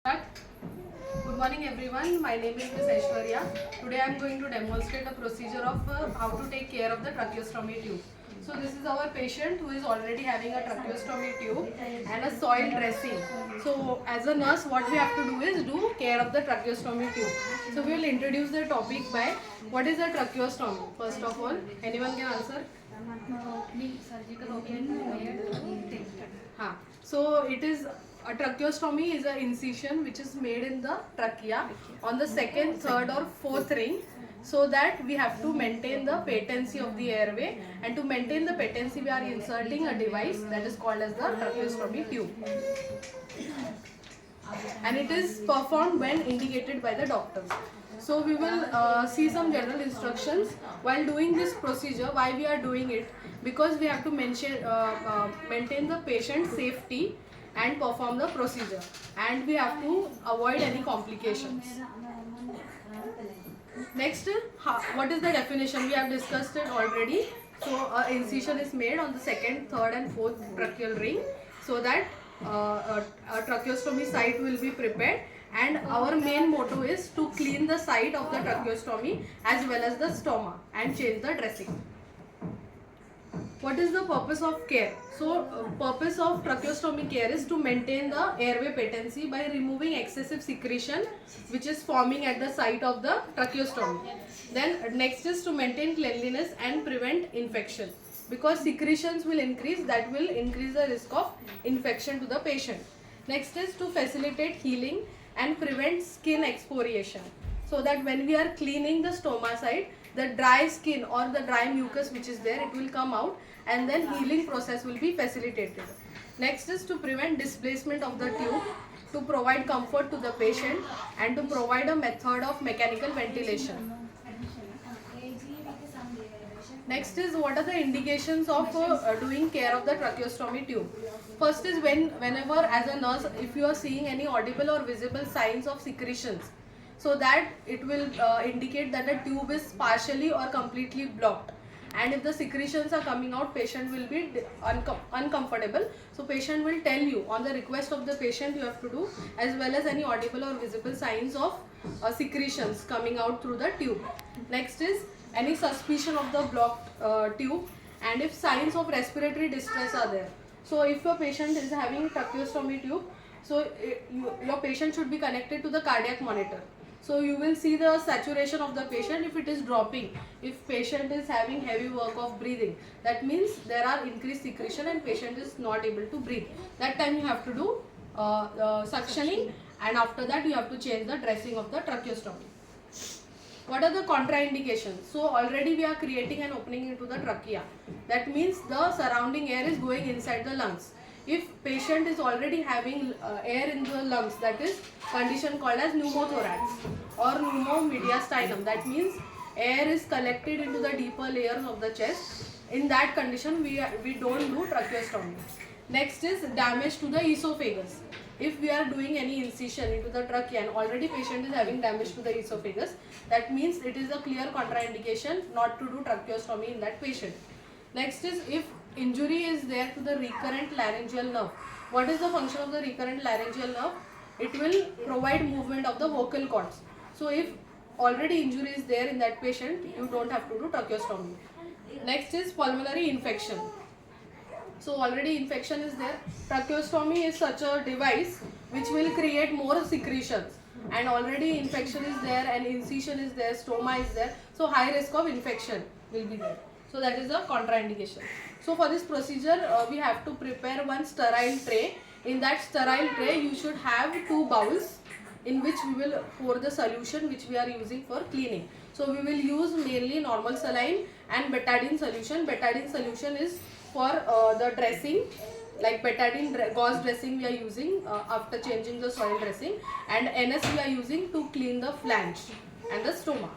Good morning everyone, my name is Ms. Aishwarya. Today I am going to demonstrate a procedure of how to take care of the tracheostomy tube. So this is our patient who is already having a tracheostomy tube and a soil dressing. So as a nurse what we have to do is do care of the tracheostomy tube. So we will introduce the topic by what is a tracheostomy. First of all, anyone can answer? Surgical opening made. So it is a tracheostomy is an incision which is made in the trachea on the second, third or fourth ring, so that we have to maintain the patency of the airway, and to maintain the patency we are inserting a device that is called as the tracheostomy tube, and it is performed when indicated by the doctors. So we will see some general instructions while doing this procedure. Why we are doing it? Because we have to maintain the patient safety and perform the procedure, and we have to avoid any complications. Next, what is the definition? We have discussed it already. So incision is made on the second, third and fourth tracheal ring, so that a tracheostomy site will be prepared, and our main motto is to clean the site of the tracheostomy as well as the stoma and change the dressing. What is the purpose of care? So purpose of tracheostomy care is to maintain the airway patency by removing excessive secretion which is forming at the site of the tracheostomy. Then next is to maintain cleanliness and prevent infection, because secretions will increase, that will increase the risk of infection to the patient. Next is to facilitate healing and prevent skin excoriation, so that when we are cleaning the stoma site, the dry skin or the dry mucus which is there, it will come out, and then healing process will be facilitated. Next is to prevent displacement of the tube, to provide comfort to the patient, and to provide a method of mechanical ventilation. Next is what are the indications of doing care of the tracheostomy tube. First is whenever as a nurse, if you are seeing any audible or visible signs of secretions, so that it will indicate that the tube is partially or completely blocked, and if the secretions are coming out, patient will be uncomfortable. So patient will tell you, on the request of the patient you have to do, as well as any audible or visible signs of secretions coming out through the tube. Next is any suspicion of the blocked tube, and if signs of respiratory distress are there. So if your patient is having tracheostomy tube, so your patient should be connected to the cardiac monitor. So you will see the saturation of the patient. If it is dropping, if patient is having heavy work of breathing, that means there are increased secretion and patient is not able to breathe. That time you have to do suctioning, and after that you have to change the dressing of the tracheostomy. What are the contraindications? So already we are creating an opening into the trachea. That means the surrounding air is going inside the lungs. If patient is already having air in the lungs, that is condition called as pneumothorax or pneumomediastinum. That means air is collected into the deeper layers of the chest. In that condition, we don't do tracheostomy. Next is damage to the esophagus. If we are doing any incision into the trachea and already patient is having damage to the esophagus, that means it is a clear contraindication not to do tracheostomy in that patient. Next is if injury is there to the recurrent laryngeal nerve. What is the function of the recurrent laryngeal nerve? It will provide movement of the vocal cords. So if already injury is there in that patient, you don't have to do tracheostomy. Next is pulmonary infection. So already infection is there. Tracheostomy is such a device which will create more secretions, and already infection is there and incision is there, stoma is there. So high risk of infection will be there. So that is a contraindication. So for this procedure, we have to prepare one sterile tray. In that sterile tray, you should have 2 bowls in which we will pour the solution which we are using for cleaning. So we will use mainly normal saline and betadine solution. Betadine solution is for the dressing, like betadine gauze dressing we are using after changing the soil dressing, and NS we are using to clean the flange and the stoma.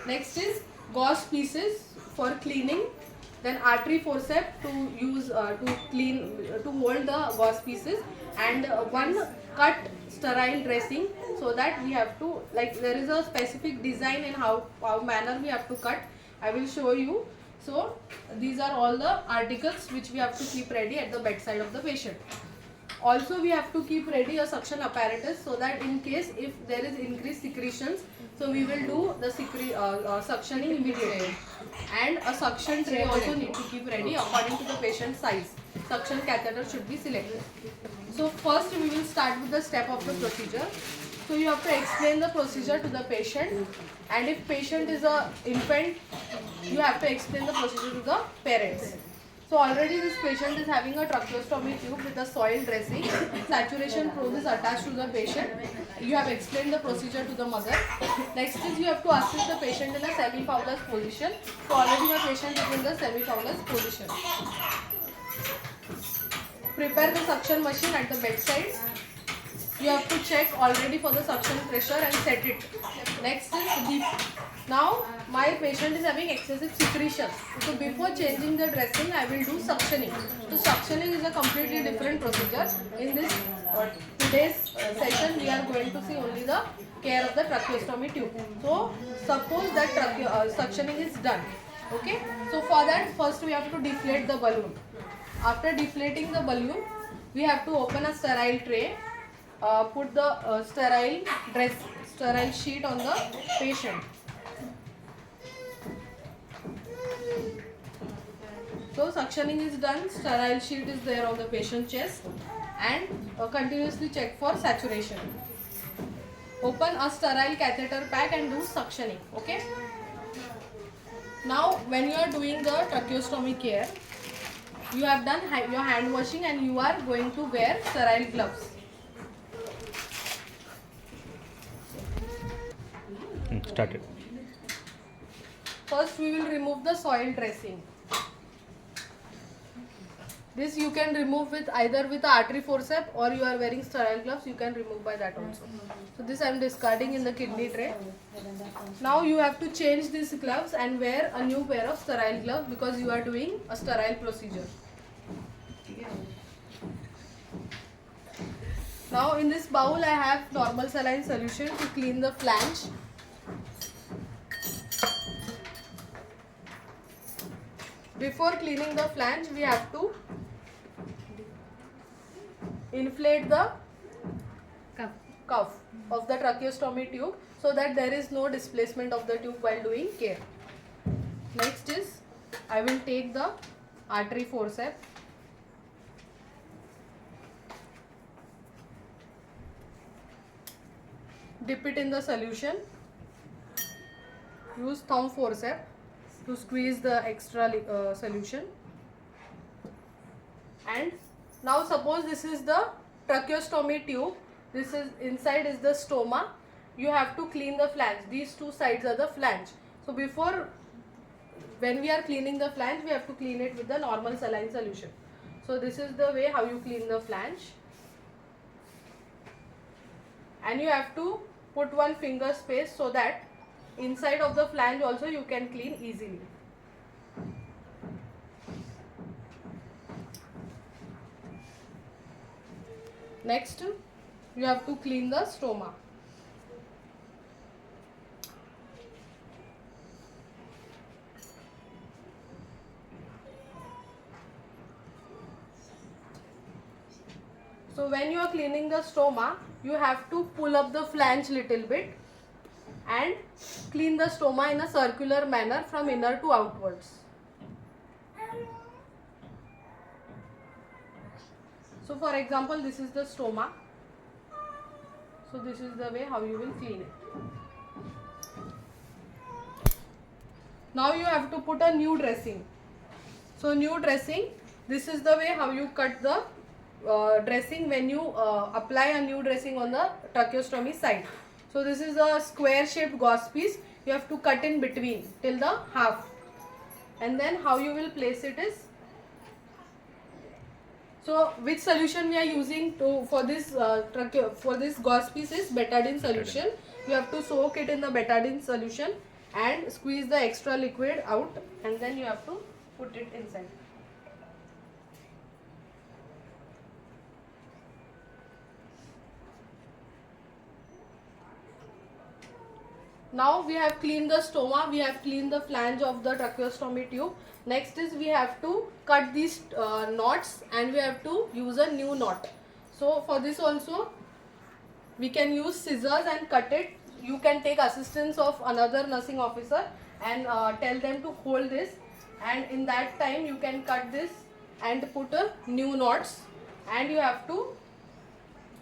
Next is gauze pieces for cleaning, then artery forceps to use to hold the gauze pieces, and one cut sterile dressing, so that we have to, like, there is a specific design in how manner we have to cut. I will show you. So these are all the articles which we have to keep ready at the bedside of the patient. Also, we have to keep ready a suction apparatus so that in case if there is increased secretions, so we will do the suctioning immediately. And a suction tray also need to keep ready according to the patient's size. Suction catheter should be selected. So first we will start with the step of the procedure. So you have to explain the procedure to the patient, and if patient is a infant, you have to explain the procedure to the parents. So already this patient is having a tracheostomy tube with a soil dressing. Saturation probe is attached to the patient. You have explained the procedure to the mother. Next is you have to assist the patient in a semi-fowler's position. So already the patient is in the semi-fowler's position. Prepare the suction machine at the bedside. You have to check already for the suction pressure and set it. Next is deep. Now my patient is having excessive secretion. So before changing the dressing, I will do suctioning. So suctioning is a completely different procedure. In this today's session, we are going to see only the care of the tracheostomy tube. So suppose that suctioning is done. Okay. So for that, first we have to deflate the balloon. After deflating the balloon, we have to open a sterile tray. Put the sterile sheet on the patient. So suctioning is done, sterile sheet is there on the patient's chest, and continuously check for saturation. Open a sterile catheter pack and do suctioning. Okay. Now when you are doing the tracheostomy care, you have done your hand washing and you are going to wear sterile gloves. Started. First we will remove the soil dressing. This you can remove with either with artery forceps, or you are wearing sterile gloves, you can remove by that also. So this I am discarding in the kidney tray. Now you have to change these gloves and wear a new pair of sterile gloves because you are doing a sterile procedure. Now in this bowl I have normal saline solution to clean the flange. Before cleaning the flange, we have to inflate the cuff of the tracheostomy tube so that there is no displacement of the tube while doing care. Next is, I will take the artery forceps. Dip it in the solution. Use thumb forceps to squeeze the extra solution. And now suppose this is the tracheostomy tube, this is inside is the stoma. You have to clean the flange. These two sides are the flange. So before, when we are cleaning the flange, we have to clean it with the normal saline solution. So this is the way how you clean the flange. And you have to put one finger space so that inside of the flange also you can clean easily. Next, you have to clean the stoma. So when you are cleaning the stoma, you have to pull up the flange little bit and clean the stoma in a circular manner from inner to outwards. So for example, this is the stoma. So this is the way how you will clean it. Now you have to put a new dressing. So new dressing, this is the way how you cut the dressing when you apply a new dressing on the tracheostomy side. So this is a square shaped gauze piece. You have to cut in between till the half. And then how you will place it is, so which solution we are using for this gauze piece is betadine solution. You have to soak it in the betadine solution and squeeze the extra liquid out, and then you have to put it inside. Now we have cleaned the stoma, we have cleaned the flange of the tracheostomy tube. Next is we have to cut these knots and we have to use a new knot. So for this also we can use scissors and cut it. You can take assistance of another nursing officer and tell them to hold this, and in that time you can cut this and put a new knots, and you have to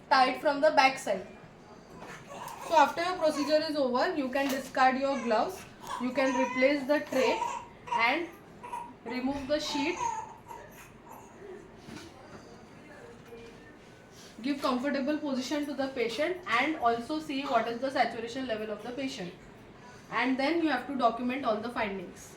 tie it from the back side. So after your procedure is over, you can discard your gloves, you can replace the tray and remove the sheet. Give comfortable position to the patient and also see what is the saturation level of the patient. And then you have to document all the findings.